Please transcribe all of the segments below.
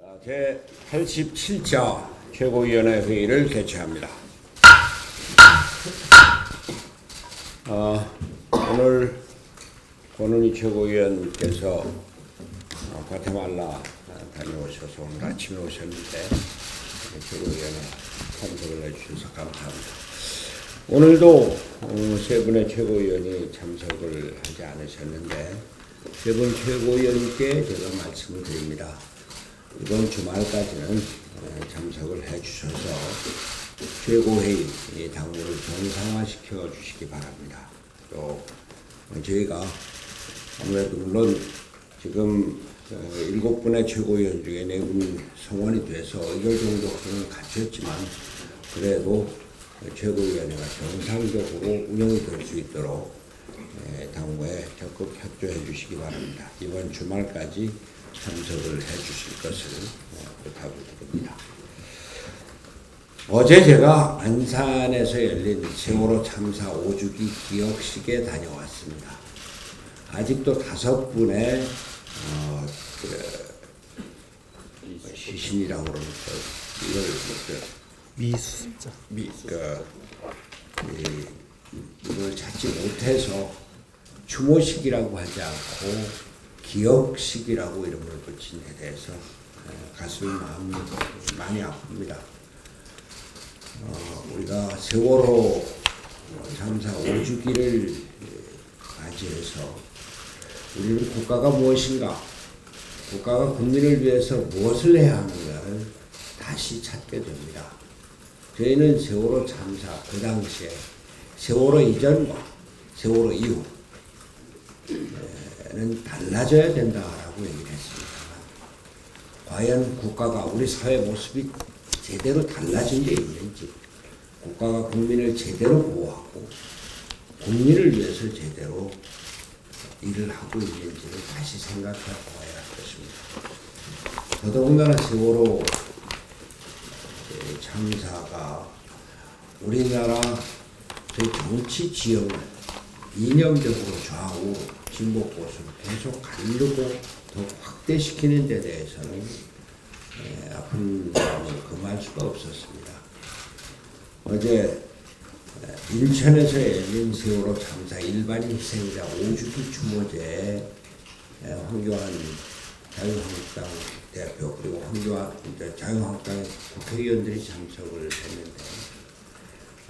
제87차 최고위원회 회의를 개최합니다. 오늘 권은희 최고위원께서 과테말라 다녀오셔서 오늘 아침에 오셨는데 최고위원회 참석을 해주셔서 감사합니다. 오늘도 세 분의 최고위원이 참석을 하지 않으셨는데 세 분 최고위원께 제가 말씀을 드립니다. 이번 주말까지는 참석을 해주셔서 최고회의 당무를 정상화시켜 주시기 바랍니다. 또 저희가 아무래도 물론 지금 7분의 최고위원 중에 4분 성원이 돼서 의결 정도는 갖췄지만 그래도 최고위원회가 정상적으로 운영이 될 수 있도록 당무에 적극 협조해 주시기 바랍니다. 이번 주말까지 참석을 해 주실 것을 부탁을 드립니다. 어제 제가 안산에서 열린 세월호 참사 5주기 기억식에 다녀왔습니다. 아직도 5분의 시신이라고 그러면 미수자 이걸 찾지 못해서 추모식이라고 하지 않고 기억식이라고 이름을 붙인 데 대해서 가슴이 많이 아픕니다. 우리가 세월호 참사 5주기를 맞이해서 우리는 국가가 무엇인가, 국가가 국민을 위해서 무엇을 해야 하는가를 다시 찾게 됩니다. 저희는 세월호 참사 그 당시에 세월호 이전과 세월호 이후 는 달라져야 된다라고 얘기를 했습니다만 과연 국가가 우리 사회 모습이 제대로 달라진 게 있는지, 국가가 국민을 제대로 보호하고 국민을 위해서 제대로 일을 하고 있는지를 다시 생각해 보아야 할 것입니다. 더더군다나 세월호 참사가 우리나라 저희 정치 지형을 이념적으로 좌우 진보 보수를 계속 가르고 더 확대시키는 데 대해서는 아픈 마음을 금할 수가 없었습니다. 어제 인천에서 열린 세월호 참사 일반인 희생자 5주기 추모제에 황교안 자유한국당 대표 그리고 황교안 자유한국당 국회의원들이 참석을 했는데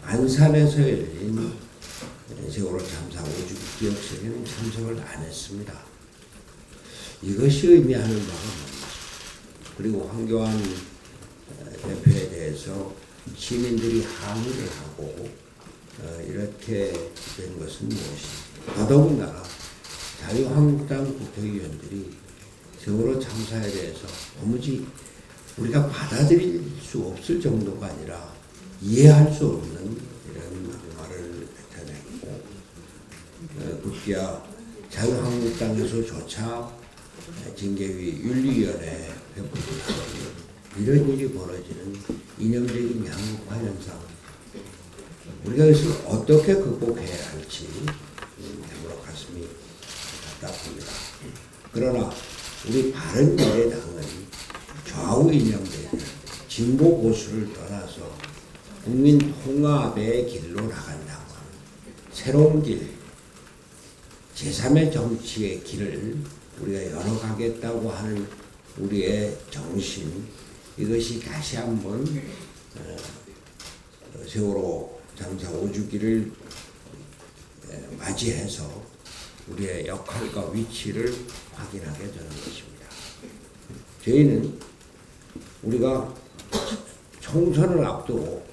안산에서 열린 세월호 참사 5주기 기억식에는 참석을 안 했습니다. 이것이 의미하는 바가 뭡니까? 그리고 황교안 대표에 대해서 시민들이 항의를 하고 이렇게 된 것은 무엇입니까? 더더군다나 자유한국당 국회의원들이 세월호 참사에 대해서 도무지 우리가 받아들일 수 없을 정도가 아니라 이해할 수 없는 이런 말을 뱉어냈고 급기야 자유한국당에서조차 징계위 윤리위원회 회부를 하고 이런 일이 벌어지는 이념적인 양극화 현상, 우리가 이것을 어떻게 극복해야 할지 되물어 가슴이 답답합니다. 그러나 우리 바른미래당은 좌우 이념들, 진보 보수를 떠나서 국민 통합의 길로 나간다고 하는 새로운 길, 제3의 정치의 길을 우리가 열어가겠다고 하는 우리의 정신, 이것이 다시 한번 세월호 참사 5주기를 맞이해서 우리의 역할과 위치를 확인하게 되는 것입니다. 저희는 우리가 총선을 앞두고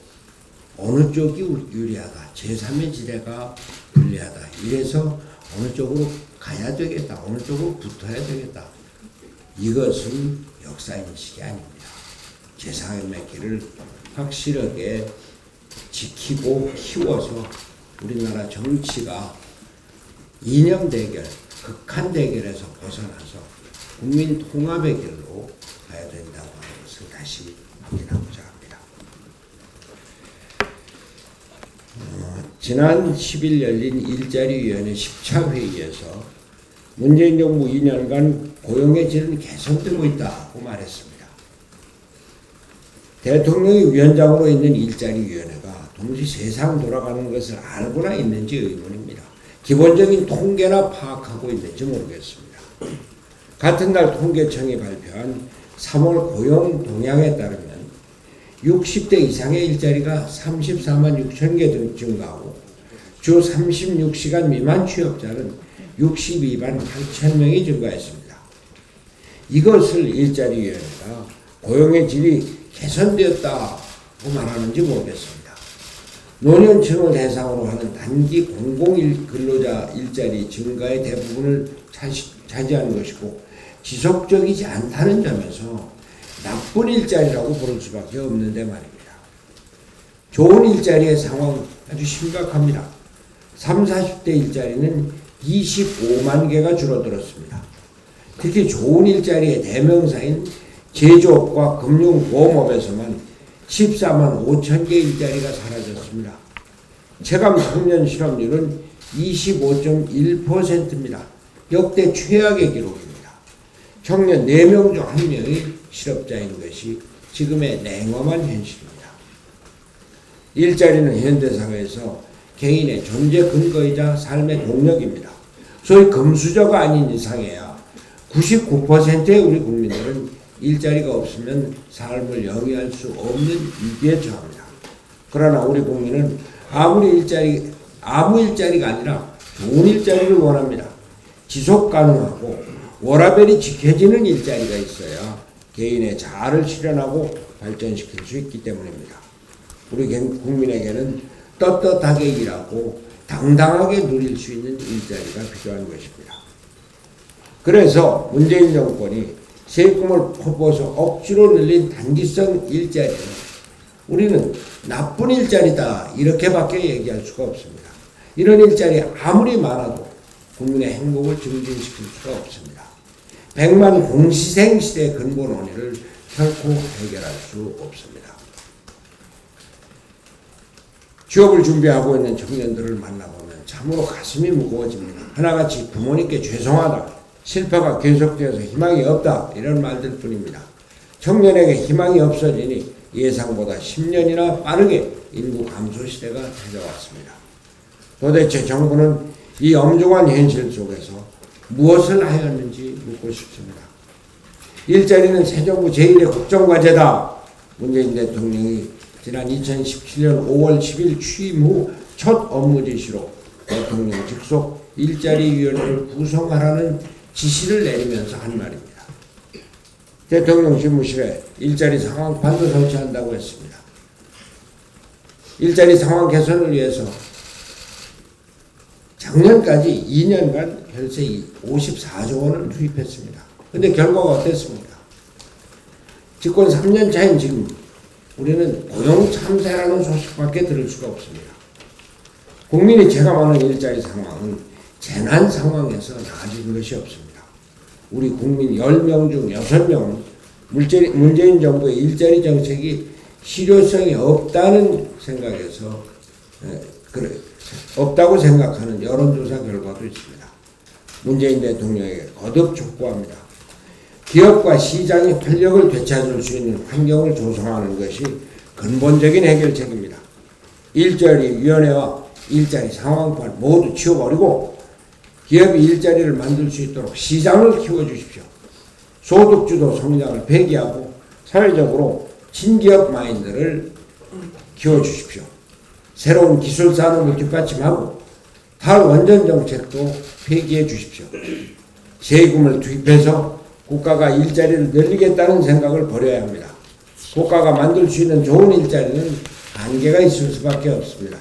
어느 쪽이 유리하다, 제3의 지대가 불리하다, 이래서 어느 쪽으로 가야 되겠다, 어느 쪽으로 붙어야 되겠다, 이것은 역사인식이 아닙니다. 제3의 길을 확실하게 지키고 키워서 우리나라 정치가 이념 대결, 극한 대결에서 벗어나서 국민 통합의 길로 가야 된다고 하는 것을 다시 확인하고자 합니다. 지난 10일 열린 일자리위원회 10차 회의에서 문재인 정부 2년간 고용의 질은 개선되고 있다고 말했습니다. 대통령이 위원장으로 있는 일자리위원회가 동시 세상 돌아가는 것을 알고나 있는지 의문입니다. 기본적인 통계나 파악하고 있는지 모르겠습니다. 같은 날 통계청이 발표한 3월 고용 동향에 따르면 60대 이상의 일자리가 34만 6천 개 등 증가하고 주 36시간 미만 취업자는 62만 8천 명이 증가했습니다. 이것을 일자리위원회가 고용의 질이 개선되었다고 말하는지 모르겠습니다. 노년층을 대상으로 하는 단기 공공근로자 일자리 증가의 대부분을 차지하는 것이고 지속적이지 않다는 점에서 나쁜 일자리라고 부를 수밖에 없는데 말입니다. 좋은 일자리의 상황 아주 심각합니다. 30, 40대 일자리는 25만 개가 줄어들었습니다. 특히 좋은 일자리의 대명사인 제조업과 금융보험업에서만 14만 5천 개 일자리가 사라졌습니다. 체감 청년 실업률은 25.1%입니다. 역대 최악의 기록입니다. 청년 4명 중 1명이 실업자인 것이 지금의 냉엄한 현실입니다. 일자리는 현대사회에서 개인의 존재 근거이자 삶의 동력입니다. 소위 금수저가 아닌 이상해야 99%의 우리 국민들은 일자리가 없으면 삶을 영위할 수 없는 위기에 처합니다. 그러나 우리 국민은 아무 일자리가 아니라 좋은 일자리를 원합니다. 지속 가능하고 워라밸이 지켜지는 일자리가 있어야 개인의 자아를 실현하고 발전시킬 수 있기 때문입니다. 우리 국민에게는 떳떳하게 일하고 당당하게 누릴 수 있는 일자리가 필요한 것입니다. 그래서 문재인 정권이 세금을 퍼부어서 억지로 늘린 단기성 일자리는 우리는 나쁜 일자리다 이렇게밖에 얘기할 수가 없습니다. 이런 일자리 아무리 많아도 국민의 행복을 증진시킬 수가 없습니다. 100만 공시생 시대의 근본 원인을 결코 해결할 수 없습니다. 취업을 준비하고 있는 청년들을 만나보면 참으로 가슴이 무거워집니다. 하나같이 부모님께 죄송하다, 실패가 계속되어서 희망이 없다 이런 말들 뿐입니다. 청년에게 희망이 없어지니 예상보다 10년이나 빠르게 인구 감소 시대가 찾아왔습니다. 도대체 정부는 이 엄중한 현실 속에서 무엇을 하였는지 묻고 싶습니다. 일자리는 새 정부 제1의 국정과제다. 문재인 대통령이 지난 2017년 5월 10일 취임 후 첫 업무 지시로 대통령 직속 일자리위원회를 구성하라는 지시를 내리면서 한 말입니다. 대통령 집무실에 일자리 상황판도 설치한다고 했습니다. 일자리 상황 개선을 위해서 작년까지 2년간 혈세 54조 원을 투입했습니다. 근데 결과가 어땠습니까? 집권 3년 차인 지금 우리는 고용 참새라는 소식밖에 들을 수가 없습니다. 국민이 체감하는 일자리 상황은 재난 상황에서 나아진 것이 없습니다. 우리 국민 10명 중 6명은 문재인 정부의 일자리 정책이 실효성이 없다는 생각에서 없다고 생각하는 여론조사 결과도 있습니다. 문재인 대통령에게 거듭 촉구합니다. 기업과 시장이 활력을 되찾을 수 있는 환경을 조성하는 것이 근본적인 해결책입니다. 일자리위원회와 일자리 상황판 모두 치워버리고 기업이 일자리를 만들 수 있도록 시장을 키워주십시오. 소득주도 성장을 폐기하고 사회적으로 친기업 마인드를 키워주십시오. 새로운 기술 산업을 뒷받침하고 탈원전 정책도 폐기해 주십시오. 세금을 투입해서 국가가 일자리를 늘리겠다는 생각을 버려야 합니다. 국가가 만들 수 있는 좋은 일자리는 한계가 있을 수밖에 없습니다.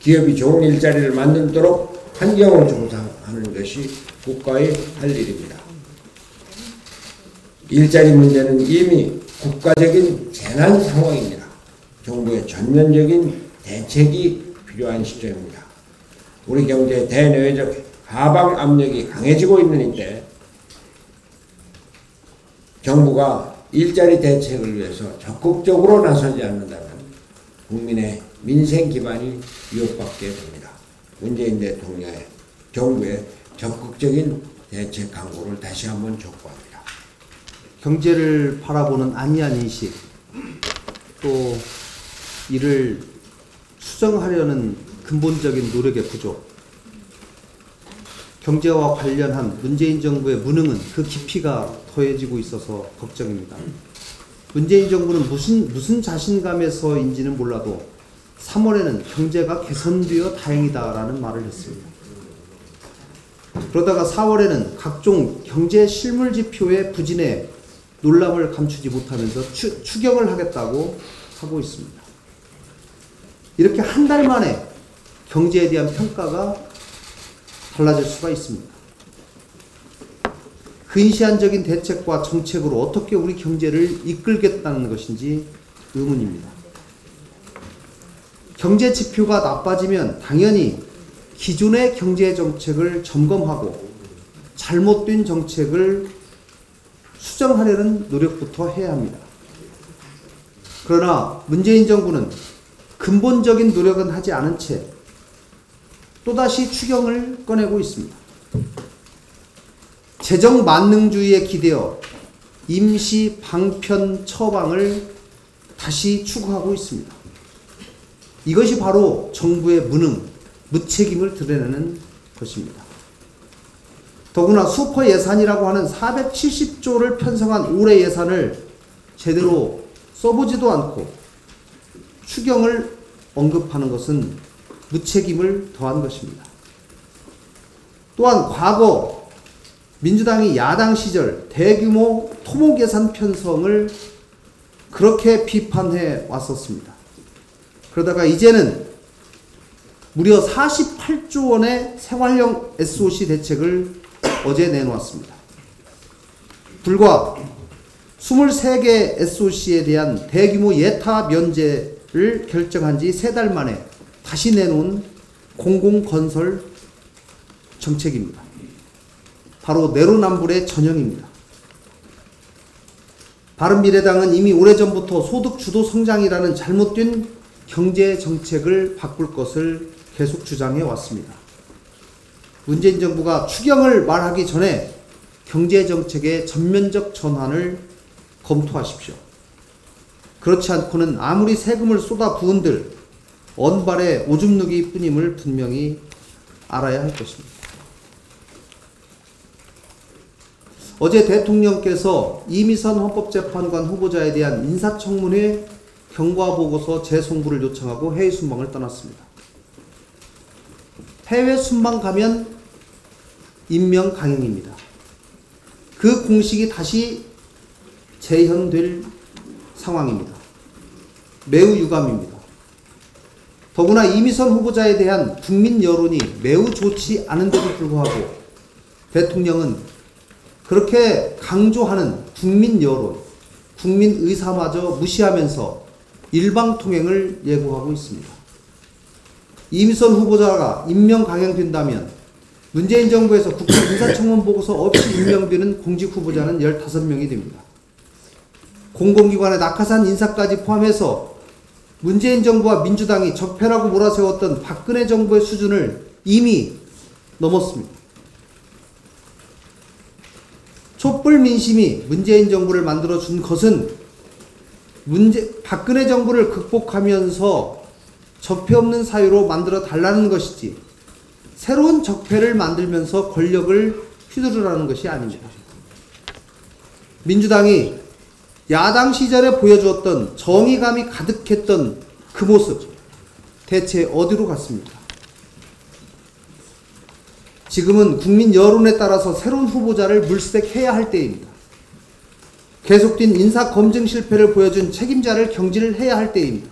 기업이 좋은 일자리를 만들도록 환경을 조성하는 것이 국가의 할 일입니다. 일자리 문제는 이미 국가적인 재난 상황입니다. 정부의 전면적인 대책이 필요한 시점입니다. 우리 경제의 대내외적 하방 압력이 강해지고 있는 이때 정부가 일자리 대책을 위해서 적극적으로 나서지 않는다면 국민의 민생 기반이 위협받게 됩니다. 문재인 대통령의 정부의 적극적인 대책 강구를 다시 한번 촉구합니다. 경제를 바라보는 안이한 인식, 또 이를 수정하려는 근본적인 노력의 부족, 경제와 관련한 문재인 정부의 무능은 그 깊이가 더해지고 있어서 걱정입니다. 문재인 정부는 무슨 자신감에서인지는 몰라도 3월에는 경제가 개선되어 다행이다라는 말을 했습니다. 그러다가 4월에는 각종 경제 실물 지표의 부진에 놀람을 감추지 못하면서 추경을 하겠다고 하고 있습니다. 이렇게 한 달 만에 경제에 대한 평가가 달라질 수가 있습니다. 근시안적인 대책과 정책으로 어떻게 우리 경제를 이끌겠다는 것인지 의문입니다. 경제 지표가 나빠지면 당연히 기존의 경제 정책을 점검하고 잘못된 정책을 수정하려는 노력부터 해야 합니다. 그러나 문재인 정부는 근본적인 노력은 하지 않은 채 또다시 추경을 꺼내고 있습니다. 재정 만능주의에 기대어 임시 방편 처방을 다시 추구하고 있습니다. 이것이 바로 정부의 무능, 무책임을 드러내는 것입니다. 더구나 슈퍼 예산이라고 하는 470조를 편성한 올해 예산을 제대로 써보지도 않고 추경을 언급하는 것은 무책임을 더한 것입니다. 또한 과거 민주당이 야당 시절 대규모 토목 예산 편성을 그렇게 비판해 왔었습니다. 그러다가 이제는 무려 48조 원의 생활형 SOC 대책을 어제 내놓았습니다. 불과 23개 SOC에 대한 대규모 예타 면제를 결정한 지 3달 만에 다시 내놓은 공공건설 정책입니다. 바로 내로남불의 전형입니다. 바른미래당은 이미 오래전부터 소득주도 성장이라는 잘못된 경제 정책을 바꿀 것을 계속 주장해 왔습니다. 문재인 정부가 추경을 말하기 전에 경제 정책의 전면적 전환을 검토하십시오. 그렇지 않고는 아무리 세금을 쏟아 부은들 언발의 오줌 누기 뿐임을 분명히 알아야 할 것입니다. 어제 대통령께서 이미선 헌법재판관 후보자에 대한 인사청문회 경과보고서 재송부를 요청하고 해외 순방을 떠났습니다. 해외 순방 가면 임명 강행입니다. 그 공식이 다시 재현될 상황입니다. 매우 유감입니다. 더구나 이미선 후보자에 대한 국민 여론이 매우 좋지 않은데도 불구하고 대통령은 그렇게 강조하는 국민 여론, 국민 의사마저 무시하면서 일방통행을 예고하고 있습니다. 이미선 후보자가 임명 강행된다면 문재인 정부에서 국회 인사청문 보고서 없이 임명되는 공직 후보자는 15명이 됩니다. 공공기관의 낙하산 인사까지 포함해서 문재인 정부와 민주당이 적폐라고 몰아세웠던 박근혜 정부의 수준을 이미 넘었습니다. 촛불 민심이 문재인 정부를 만들어준 것은 박근혜 정부를 극복하면서 적폐 없는 사회로 만들어 달라는 것이지 새로운 적폐를 만들면서 권력을 휘두르라는 것이 아닙니다. 민주당이 야당 시절에 보여주었던 정의감이 가득했던 그 모습 대체 어디로 갔습니까? 지금은 국민 여론에 따라서 새로운 후보자를 물색해야 할 때입니다. 계속된 인사 검증 실패를 보여준 책임자를 경질을 해야 할 때입니다.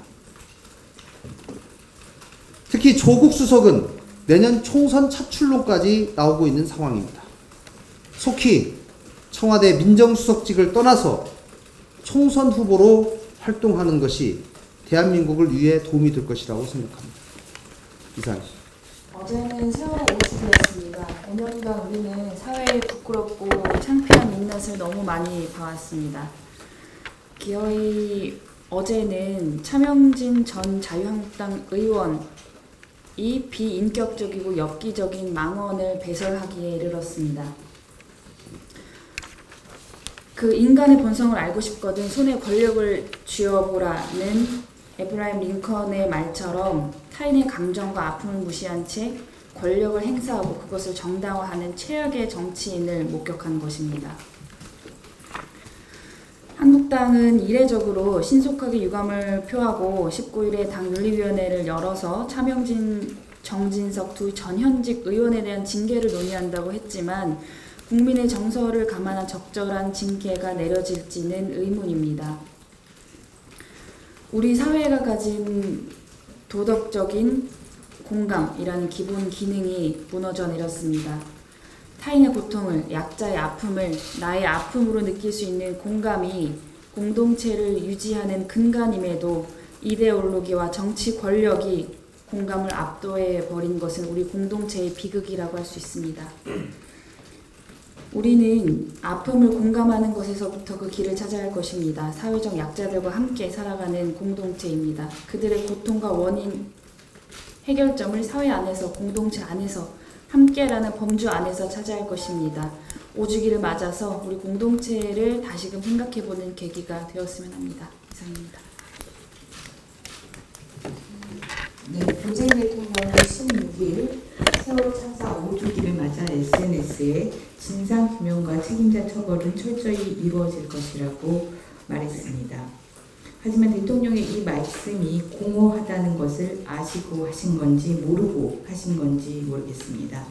특히 조국 수석은 내년 총선 차출론까지 나오고 있는 상황입니다. 속히 청와대 민정수석직을 떠나서 총선 후보로 활동하는 것이 대한민국을 위해 도움이 될 것이라고 생각합니다. 이상입니다. 어제는 세월호 50주였습니다. 5년간 우리는 사회에 부끄럽고 창피한 민낯을 너무 많이 봐왔습니다. 기어이 어제는 차명진 전 자유한국당 의원이 비인격적이고 엽기적인 망언을 배설하기에 이르렀습니다. 그 그 인간의 본성을 알고 싶거든 손에 권력을 쥐어보라는 에브라임 링컨의 말처럼 타인의 감정과 아픔을 무시한 채 권력을 행사하고 그것을 정당화하는 최악의 정치인을 목격한 것입니다. 한국당은 이례적으로 신속하게 유감을 표하고 19일에 당 윤리위원회를 열어서 차명진, 정진석 두 전현직 의원에 대한 징계를 논의한다고 했지만 국민의 정서를 감안한 적절한 징계가 내려질지는 의문입니다. 우리 사회가 가진 도덕적인 공감이라는 기본 기능이 무너져 내렸습니다. 타인의 고통을, 약자의 아픔을 나의 아픔으로 느낄 수 있는 공감이 공동체를 유지하는 근간임에도 이데올로기와 정치 권력이 공감을 압도해 버린 것은 우리 공동체의 비극이라고 할 수 있습니다. 우리는 아픔을 공감하는 것에서부터 그 길을 찾아야 할 것입니다. 사회적 약자들과 함께 살아가는 공동체입니다. 그들의 고통과 원인, 해결점을 사회 안에서, 공동체 안에서, 함께라는 범주 안에서 찾아야 할 것입니다. 5주기를 맞아서 우리 공동체를 다시금 생각해보는 계기가 되었으면 합니다. 이상입니다. 네, 문재인 대통령은 16일 세월호 참사 5주기를 맞아 SNS에 진상규명과 책임자 처벌은 철저히 이루어질 것이라고 말했습니다. 하지만 대통령의 이 말씀이 공허하다는 것을 아시고 하신 건지 모르고 하신 건지 모르겠습니다.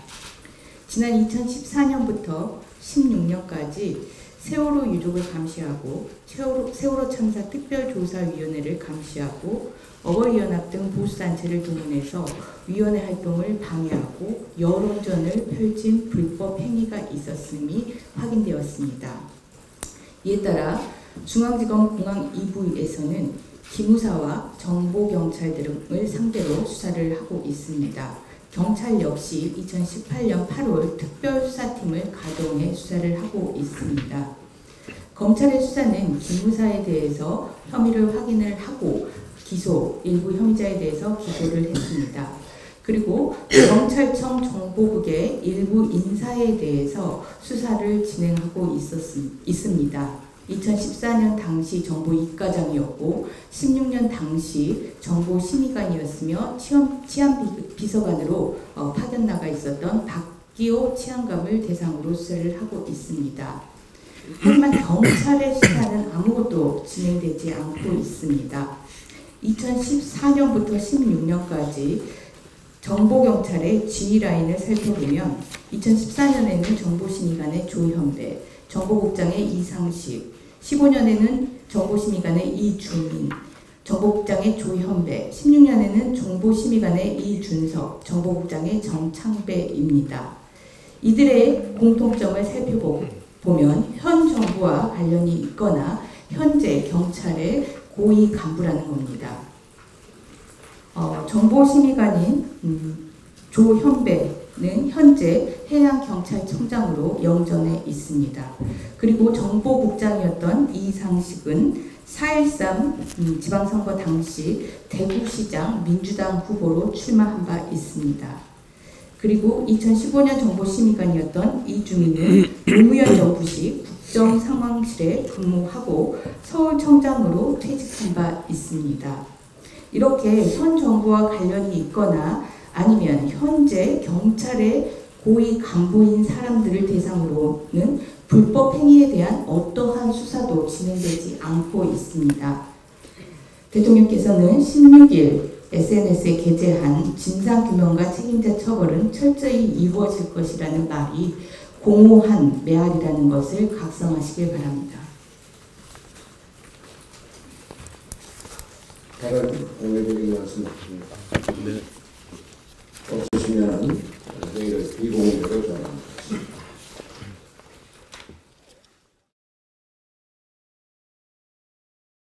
지난 2014년부터 16년까지 세월호 유족을 감시하고 세월호 참사 특별조사위원회를 감시하고 어버이연합 등 보수단체를 동원해서 위원회 활동을 방해하고 여론전을 펼친 불법 행위가 있었음이 확인되었습니다. 이에 따라 중앙지검 공항 2부에서는 기무사와 정보경찰 등을 상대로 수사를 하고 있습니다. 경찰 역시 2018년 8월 특별수사팀을 가동해 수사를 하고 있습니다. 검찰의 수사는 기무사에 대해서 혐의를 확인을 하고 일부 혐의자에 대해서 기소를 했습니다. 그리고 경찰청 정보국의 일부 인사에 대해서 수사를 진행하고 있습니다. 2014년 당시 정보 이과장이었고 16년 당시 정보 심의관이었으며 치안비서관으로 파견 나가 있었던 박기호 치안감을 대상으로 수사를 하고 있습니다. 하지만 경찰의 수사는 아무것도 진행되지 않고 있습니다. 2014년부터 16년까지 정보경찰의 지휘라인을 살펴보면 2014년에는 정보심의관의 조현배, 정보국장의 이상식, 15년에는 정보심의관의 이주민, 정보국장의 조현배, 16년에는 정보심의관의 이준석, 정보국장의 정창배입니다. 이들의 공통점을 살펴보면 현 정부와 관련이 있거나 현재 경찰의 고위 간부라는 겁니다. 정보심의관인 조현배는 현재 해양경찰청장으로 영전에 있습니다. 그리고 정보국장이었던 이상식은 4.13 지방선거 당시 대구시장 민주당 후보로 출마한 바 있습니다. 그리고 2015년 정보심의관이었던 이주민은 노무현 정부시 국정상황실에 근무하고 서울청장으로 퇴직한 바 있습니다. 이렇게 현 정부와 관련이 있거나 아니면 현재 경찰의 고위 간부인 사람들을 대상으로는 불법 행위에 대한 어떠한 수사도 진행되지 않고 있습니다. 대통령께서는 16일 SNS에 게재한 진상규명과 책임자 처벌은 철저히 이루어질 것이라는 말이 공허한 메아리라는 것을 각성하시길 바랍니다. 다른 공개적인 말씀 없으시면